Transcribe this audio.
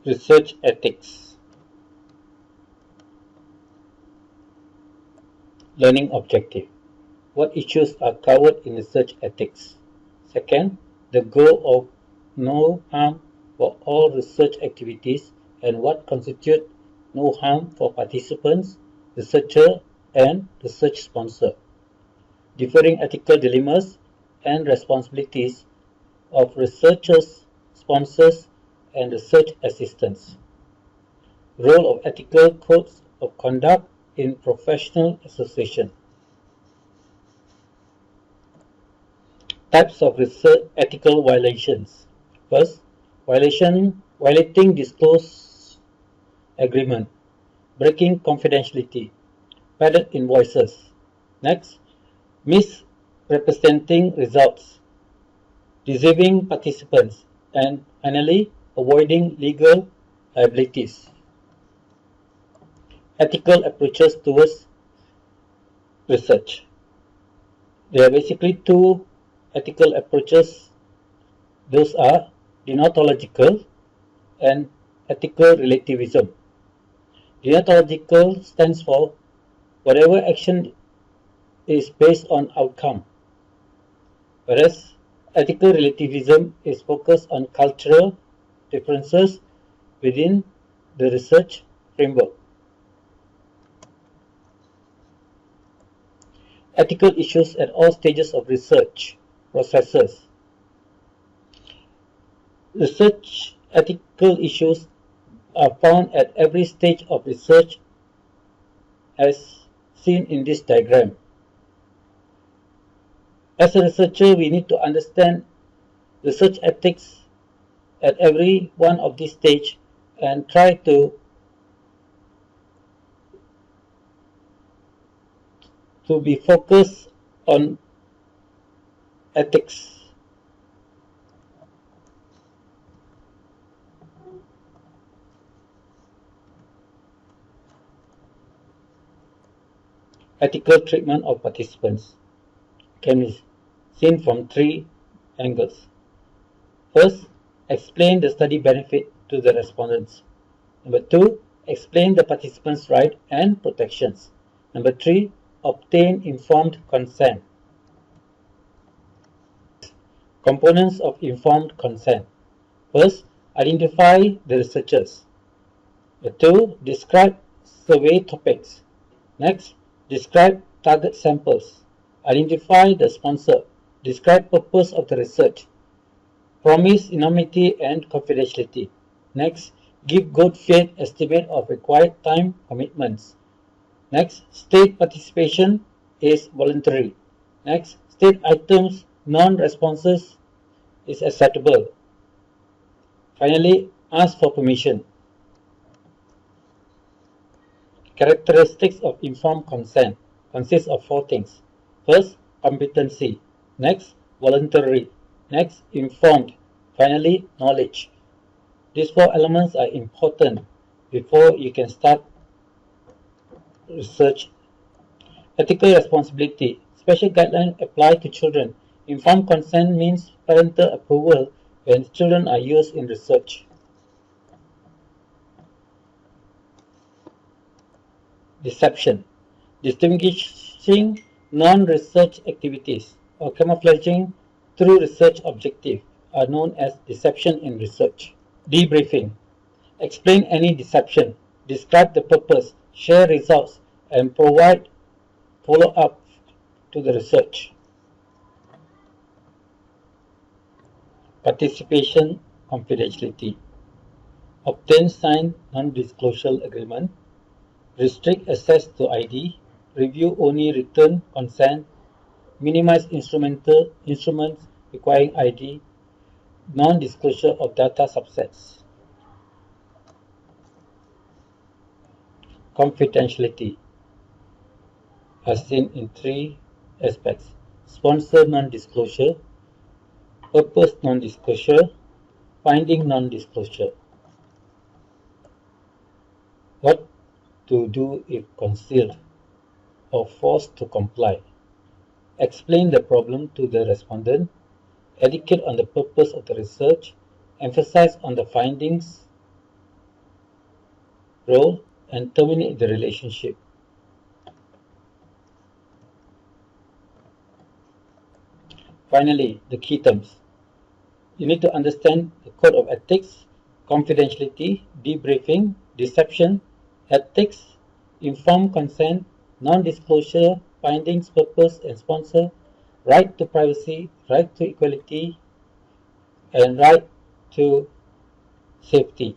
Research ethics. Learning objective. What issues are covered in research ethics? Second, the goal of no harm for all research activities and what constitutes no harm for participants, researcher, and research sponsor. Differing ethical dilemmas and responsibilities of researchers, sponsors, and research assistants. Role of ethical codes of conduct in professional association. Types of research ethical violations. First, violating disclosure agreement, breaking confidentiality, padded invoices. Next, misrepresenting results, deceiving participants, and finally, avoiding legal liabilities. Ethical approaches towards research. There are basically two ethical approaches. Those are deontological and ethical relativism. Deontological stands for whatever action is based on outcome, whereas ethical relativism is focused on cultural differences within the research framework. Ethical issues at all stages of research processes. Research ethical issues are found at every stage of research as seen in this diagram. As a researcher, we need to understand research ethics at every one of these stages and try to be focused on ethics. Ethical treatment of participants can be seen from three angles. First, explain the study benefit to the respondents. Number two, explain the participants' rights and protections. Number three, obtain informed consent. Components of informed consent. First, identify the researchers. Number two, describe survey topics. Next, describe target samples. Identify the sponsor. Describe purpose of the research. Promise anonymity and confidentiality. Next, give good faith estimate of required time commitments. Next, state participation is voluntary. Next, state items non-responses is acceptable. Finally, ask for permission. Characteristics of informed consent consist of four things. First, competency. Next, voluntary. Next, informed. Finally, knowledge. These four elements are important before you can start research. Ethical responsibility. Special guidelines apply to children. Informed consent means parental approval when children are used in research. Deception. Distinguishing non-research activities or camouflaging through research objective are known as deception in research. Debriefing. Explain any deception, describe the purpose, share results, and provide follow-up to the research. Participation confidentiality. Obtain signed non-disclosure agreement. Restrict access to ID. Review only written consent. Minimize instruments requiring ID. Non-disclosure of data subsets. Confidentiality are seen in three aspects: sponsor non-disclosure, purpose non-disclosure, finding non-disclosure. What to do if concealed or forced to comply? Explain the problem to the respondent, educate on the purpose of the research, emphasize on the findings, role, and terminate the relationship. Finally, the key terms. You need to understand the code of ethics, confidentiality, debriefing, deception, ethics, informed consent, non-disclosure, findings, purpose, and sponsor, right to privacy, right to equality, and right to safety.